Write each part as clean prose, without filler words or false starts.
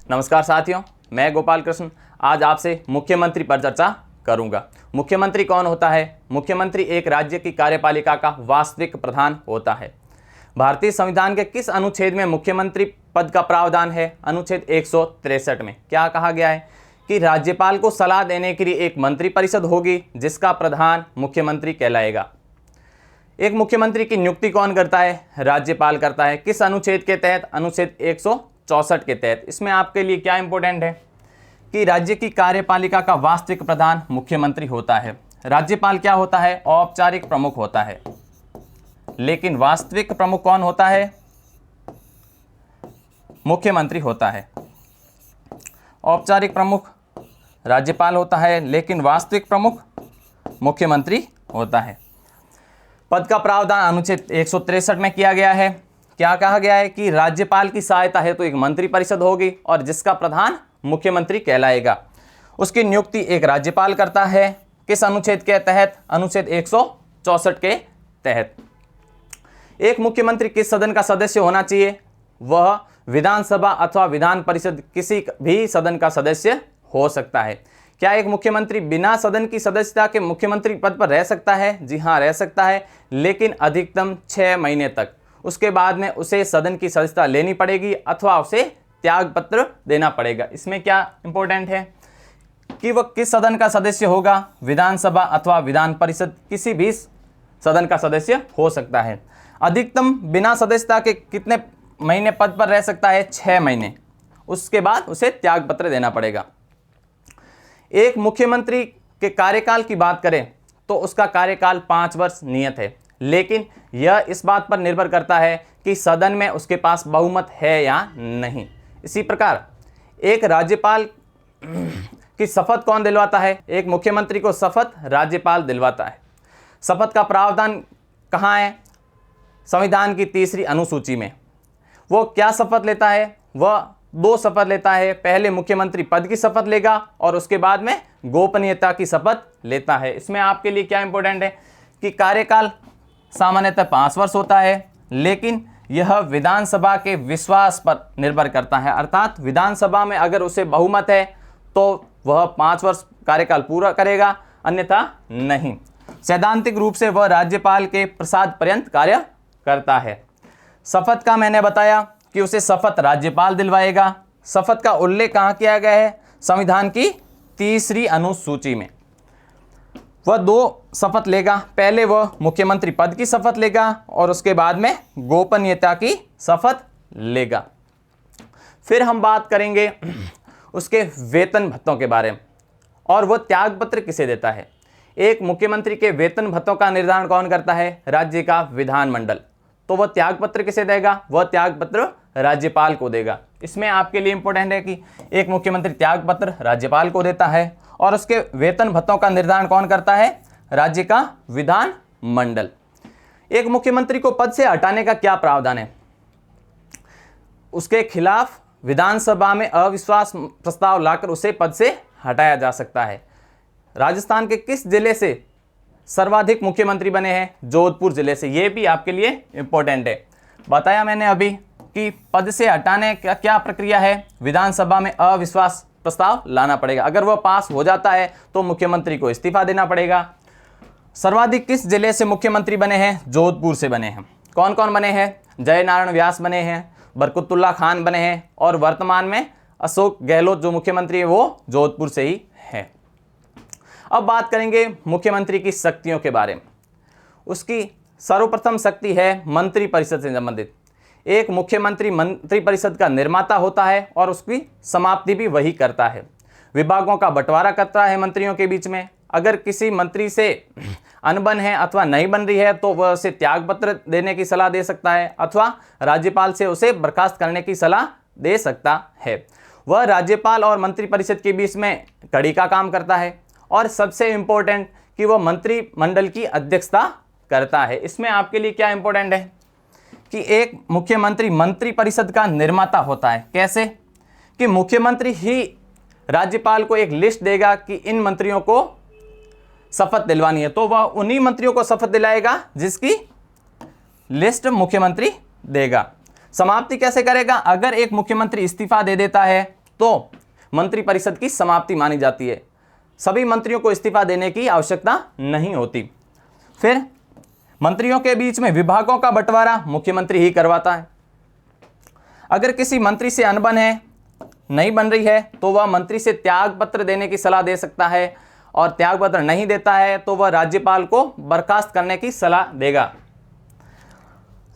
नमस्कार साथियों, मैं गोपाल कृष्ण आज आपसे मुख्यमंत्री पर चर्चा करूंगा। मुख्यमंत्री कौन होता है? मुख्यमंत्री एक राज्य की कार्यपालिका का वास्तविक प्रधान होता है। भारतीय संविधान के किस अनुच्छेद में मुख्यमंत्री पद का प्रावधान है? अनुच्छेद 163 में क्या कहा गया है कि राज्यपाल को सलाह देने के लिए एक मंत्रिपरिषद होगी जिसका प्रधान मुख्यमंत्री कहलाएगा। एक मुख्यमंत्री की नियुक्ति कौन करता है? राज्यपाल करता है। किस अनुच्छेद के तहत? अनुच्छेद 164 के तहत। इसमें आपके लिए क्या इंपॉर्टेंट है कि राज्य की कार्यपालिका का वास्तविक प्रधान मुख्यमंत्री होता है। राज्यपाल क्या होता है? औपचारिक प्रमुख होता है, लेकिन वास्तविक प्रमुख कौन होता है? मुख्यमंत्री होता है। औपचारिक प्रमुख राज्यपाल होता है, लेकिन वास्तविक प्रमुख मुख्यमंत्री होता है। पद का प्रावधान अनुच्छेद 163 में किया गया है। क्या कहा गया है कि राज्यपाल की सहायता है तो एक मंत्रिपरिषद होगी और जिसका प्रधान मुख्यमंत्री कहलाएगा। उसकी नियुक्ति एक राज्यपाल करता है। किस अनुच्छेद के तहत? अनुच्छेद 164 के तहत। एक मुख्यमंत्री किस सदन का सदस्य होना चाहिए? वह विधानसभा अथवा विधान परिषद किसी भी सदन का सदस्य हो सकता है। क्या एक मुख्यमंत्री बिना सदन की सदस्यता के मुख्यमंत्री पद पर रह सकता है? जी हाँ, रह सकता है, लेकिन अधिकतम 6 महीने तक। उसके बाद में उसे सदन की सदस्यता लेनी पड़ेगी अथवा उसे त्याग पत्र देना पड़ेगा। इसमें क्या इंपॉर्टेंट है कि वह किस सदन का सदस्य होगा? विधानसभा अथवा विधान परिषद किसी भी सदन का सदस्य हो सकता है। अधिकतम बिना सदस्यता के कितने महीने पद पर रह सकता है? 6 महीने। उसके बाद उसे त्याग पत्र देना पड़ेगा। एक मुख्यमंत्री के कार्यकाल की बात करें तो उसका कार्यकाल 5 वर्ष नियत है, लेकिन यह इस बात पर निर्भर करता है कि सदन में उसके पास बहुमत है या नहीं। इसी प्रकार एक राज्यपाल की शपथ कौन दिलवाता है? एक मुख्यमंत्री को शपथ राज्यपाल दिलवाता है। शपथ का प्रावधान कहाँ है? संविधान की 3री अनुसूची में। वो क्या शपथ लेता है? वह 2 शपथ लेता है। पहले मुख्यमंत्री पद की शपथ लेगा और उसके बाद में गोपनीयता की शपथ लेता है। इसमें आपके लिए क्या इंपॉर्टेंट है कि कार्यकाल सामान्यतः 5 वर्ष होता है, लेकिन यह विधानसभा के विश्वास पर निर्भर करता है। अर्थात विधानसभा में अगर उसे बहुमत है तो वह 5 वर्ष कार्यकाल पूरा करेगा, अन्यथा नहीं। सैद्धांतिक रूप से वह राज्यपाल के प्रसाद पर्यंत कार्य करता है। शपथ का मैंने बताया कि उसे शपथ राज्यपाल दिलवाएगा। शपथ का उल्लेख कहाँ किया गया है? संविधान की 3री अनुसूची में। वह 2 शपथ लेगा। पहले वह मुख्यमंत्री पद की शपथ लेगा और उसके बाद में गोपनीयता की शपथ लेगा। फिर हम बात करेंगे उसके वेतन भत्तों के बारे में और वह त्याग पत्र किसे देता है। एक मुख्यमंत्री के वेतन भत्तों का निर्धारण कौन करता है? राज्य का विधानमंडल। तो वह त्याग पत्र किसे देगा? वह त्याग पत्र राज्यपाल को देगा। इसमें आपके लिए इंपॉर्टेंट है कि एक मुख्यमंत्री त्याग पत्र राज्यपाल को देता है और उसके वेतन भत्तों का निर्धारण कौन करता है? राज्य का विधान मंडल। एक मुख्यमंत्री को पद से हटाने का क्या प्रावधान है? उसके खिलाफ विधानसभा में अविश्वास प्रस्ताव लाकर उसे पद से हटाया जा सकता है। राजस्थान के किस जिले से सर्वाधिक मुख्यमंत्री बने हैं? जोधपुर जिले से। यह भी आपके लिए इंपॉर्टेंट है। बताया मैंने अभी कि पद से हटाने का क्या प्रक्रिया है? विधानसभा में अविश्वास प्रस्ताव लाना पड़ेगा। अगर वह पास हो जाता है तो मुख्यमंत्री को इस्तीफा देना पड़ेगा। सर्वाधिक किस जिले से मुख्यमंत्री बने हैं? जोधपुर से बने हैं। कौन कौन बने हैं? जयनारायण व्यास बने हैं, बरकतुल्ला खान बने हैं और वर्तमान में अशोक गहलोत जो मुख्यमंत्री है वो जोधपुर से ही है। अब बात करेंगे मुख्यमंत्री की शक्तियों के बारे में। उसकी सर्वप्रथम शक्ति है मंत्रिपरिषद से संबंधित। एक मुख्यमंत्री मंत्रिपरिषद का निर्माता होता है और उसकी समाप्ति भी वही करता है। विभागों का बंटवारा करता है मंत्रियों के बीच में। अगर किसी मंत्री से अनबन है अथवा नहीं बन रही है तो वह उसे त्याग पत्र देने की सलाह दे सकता है अथवा राज्यपाल से उसे बर्खास्त करने की सलाह दे सकता है। वह राज्यपाल और मंत्रिपरिषद के बीच में कड़ी का काम करता है और सबसे इंपॉर्टेंट कि वह मंत्रिमंडल की अध्यक्षता करता है। इसमें आपके लिए क्या इंपॉर्टेंट है कि एक मुख्यमंत्री मंत्रिपरिषद का निर्माता होता है। कैसे? कि मुख्यमंत्री ही राज्यपाल को एक लिस्ट देगा कि इन मंत्रियों को शपथ दिलवानी है, तो वह उन्हीं मंत्रियों को शपथ दिलाएगा जिसकी लिस्ट मुख्यमंत्री देगा। समाप्ति कैसे करेगा? अगर एक मुख्यमंत्री इस्तीफा दे देता है तो मंत्रिपरिषद की समाप्ति मानी जाती है। सभी मंत्रियों को इस्तीफा देने की आवश्यकता नहीं होती। फिर मंत्रियों के बीच में विभागों का बंटवारा मुख्यमंत्री ही करवाता है। अगर किसी मंत्री से अनबन है, नहीं बन रही है, तो वह मंत्री से त्यागपत्र देने की सलाह दे सकता है, और त्यागपत्र नहीं देता है तो वह राज्यपाल को बर्खास्त करने की सलाह देगा।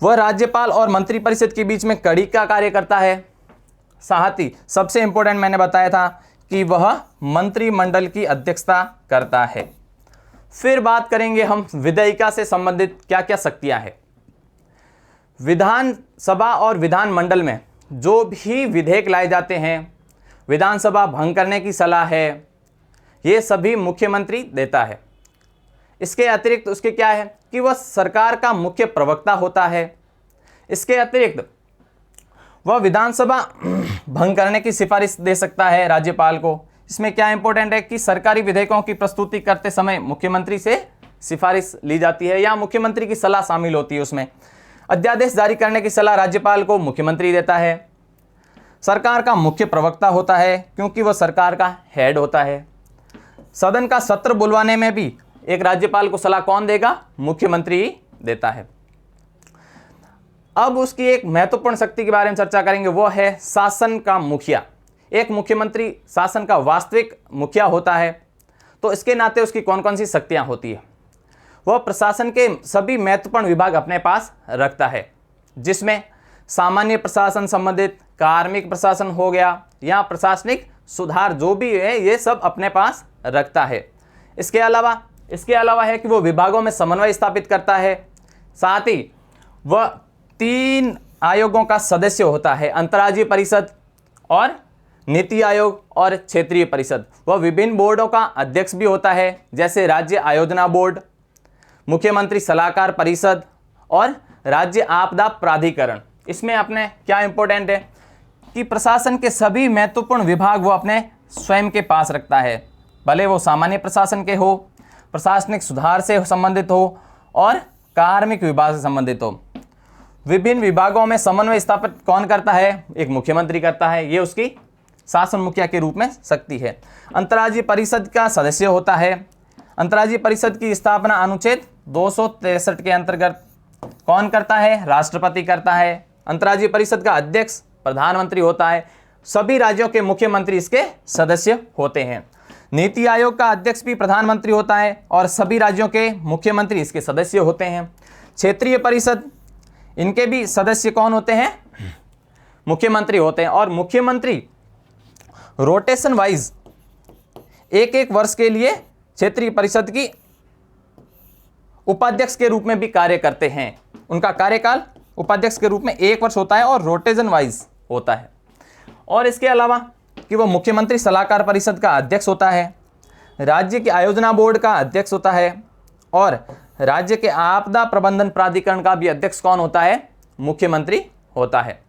वह राज्यपाल और मंत्रिपरिषद के बीच में कड़ी का कार्य करता है। साथ ही सबसे इंपॉर्टेंट मैंने बताया था कि वह मंत्रिमंडल की अध्यक्षता करता है। फिर बात करेंगे हम विधायिका से संबंधित क्या क्या शक्तियां हैं। विधानसभा और विधानमंडल में जो भी विधेयक लाए जाते हैं, विधानसभा भंग करने की सलाह है, ये सभी मुख्यमंत्री देता है। इसके अतिरिक्त उसके क्या है कि वह सरकार का मुख्य प्रवक्ता होता है। इसके अतिरिक्त वह विधानसभा भंग करने की सिफारिश दे सकता है राज्यपाल को। इसमें क्या इंपॉर्टेंट है कि सरकारी विधेयकों की प्रस्तुति करते समय मुख्यमंत्री से सिफारिश ली जाती है या मुख्यमंत्री की सलाह शामिल होती है उसमें। अध्यादेश जारी करने की सलाह राज्यपाल को मुख्यमंत्री देता है। सरकार का मुख्य प्रवक्ता होता है क्योंकि वह सरकार का हेड होता है। सदन का सत्र बुलवाने में भी एक राज्यपाल को सलाह कौन देगा? मुख्यमंत्री ही देता है। अब उसकी एक महत्वपूर्ण शक्ति के बारे में चर्चा करेंगे, वो है शासन का मुखिया। एक मुख्यमंत्री शासन का वास्तविक मुखिया होता है, तो इसके नाते उसकी कौन कौन सी शक्तियां होती है? वह प्रशासन के सभी महत्वपूर्ण विभाग अपने पास रखता है, जिसमें सामान्य प्रशासन संबंधित, कार्मिक प्रशासन हो गया या प्रशासनिक सुधार जो भी है, ये सब अपने पास रखता है। इसके अलावा है कि वो विभागों में समन्वय स्थापित करता है। साथ ही वह 3 आयोगों का सदस्य होता है, अंतर्राज्यीय परिषद और नीति आयोग और क्षेत्रीय परिषद। वह विभिन्न बोर्डों का अध्यक्ष भी होता है, जैसे राज्य आयोजना बोर्ड, मुख्यमंत्री सलाहकार परिषद और राज्य आपदा प्राधिकरण। इसमें अपने क्या इंपॉर्टेंट है कि प्रशासन के सभी महत्वपूर्ण विभाग वो अपने स्वयं के पास रखता है, भले वो सामान्य प्रशासन के हो, प्रशासनिक सुधार से संबंधित हो और कार्मिक विभाग से संबंधित हो। विभिन्न विभागों में समन्वय स्थापित कौन करता है? एक मुख्यमंत्री करता है। ये उसकी शासन मुखिया के रूप में शक्ति है। अंतर्राज्यीय परिषद का सदस्य होता है। अंतर्राज्यीय परिषद की स्थापना अनुच्छेद 263 के अंतर्गत कौन करता है? राष्ट्रपति करता है। अंतर्राज्यीय परिषद का अध्यक्ष प्रधानमंत्री होता है। सभी राज्यों के मुख्यमंत्री इसके सदस्य होते हैं। नीति आयोग का अध्यक्ष भी प्रधानमंत्री होता है और सभी राज्यों के मुख्यमंत्री इसके सदस्य होते हैं। क्षेत्रीय परिषद, इनके भी सदस्य कौन होते हैं? मुख्यमंत्री होते हैं। और मुख्यमंत्री रोटेशन वाइज एक वर्ष के लिए क्षेत्रीय परिषद की उपाध्यक्ष के रूप में भी कार्य करते हैं। उनका कार्यकाल उपाध्यक्ष के रूप में 1 वर्ष होता है और रोटेशन वाइज होता है। और इसके अलावा कि वो मुख्यमंत्री सलाहकार परिषद का अध्यक्ष होता है, राज्य के आयोजना बोर्ड का अध्यक्ष होता है और राज्य के आपदा प्रबंधन प्राधिकरण का भी अध्यक्ष कौन होता है? मुख्यमंत्री होता है।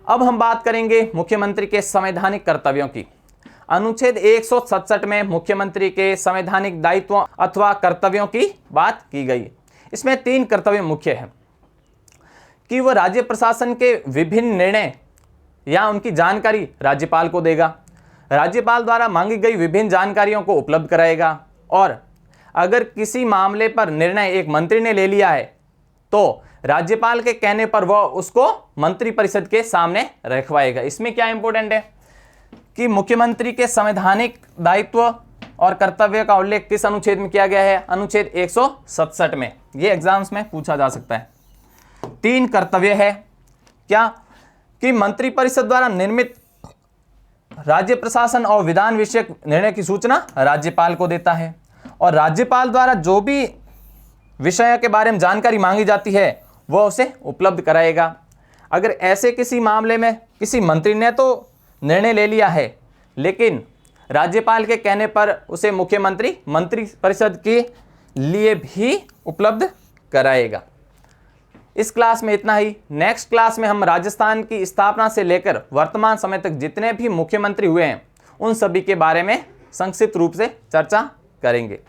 अब हम बात करेंगे मुख्यमंत्री के संवैधानिक कर्तव्यों की। अनुच्छेद 167 में मुख्यमंत्री के संवैधानिक दायित्वों अथवा कर्तव्यों की बात की गई। इसमें 3 कर्तव्य मुख्य हैं कि वह राज्य प्रशासन के विभिन्न निर्णय या उनकी जानकारी राज्यपाल को देगा, राज्यपाल द्वारा मांगी गई विभिन्न जानकारियों को उपलब्ध कराएगा और अगर किसी मामले पर निर्णय एक मंत्री ने ले लिया है तो राज्यपाल के कहने पर वह उसको मंत्रिपरिषद के सामने रखवाएगा। इसमें क्या इंपॉर्टेंट है कि मुख्यमंत्री के संवैधानिक दायित्व और कर्तव्य का उल्लेख किस अनुच्छेद में किया गया है? अनुच्छेद 167 में। ये एग्जाम्स में पूछा जा सकता है। 3 कर्तव्य है क्या कि मंत्रिपरिषद द्वारा निर्मित राज्य प्रशासन और विधान विषयक निर्णय की सूचना राज्यपाल को देता है और राज्यपाल द्वारा जो भी विषय के बारे में जानकारी मांगी जाती है वह उसे उपलब्ध कराएगा। अगर ऐसे किसी मामले में किसी मंत्री ने तो निर्णय ले लिया है लेकिन राज्यपाल के कहने पर उसे मुख्यमंत्री मंत्रिपरिषद के लिए भी उपलब्ध कराएगा। इस क्लास में इतना ही। नेक्स्ट क्लास में हम राजस्थान की स्थापना से लेकर वर्तमान समय तक जितने भी मुख्यमंत्री हुए हैं उन सभी के बारे में संक्षिप्त रूप से चर्चा करेंगे।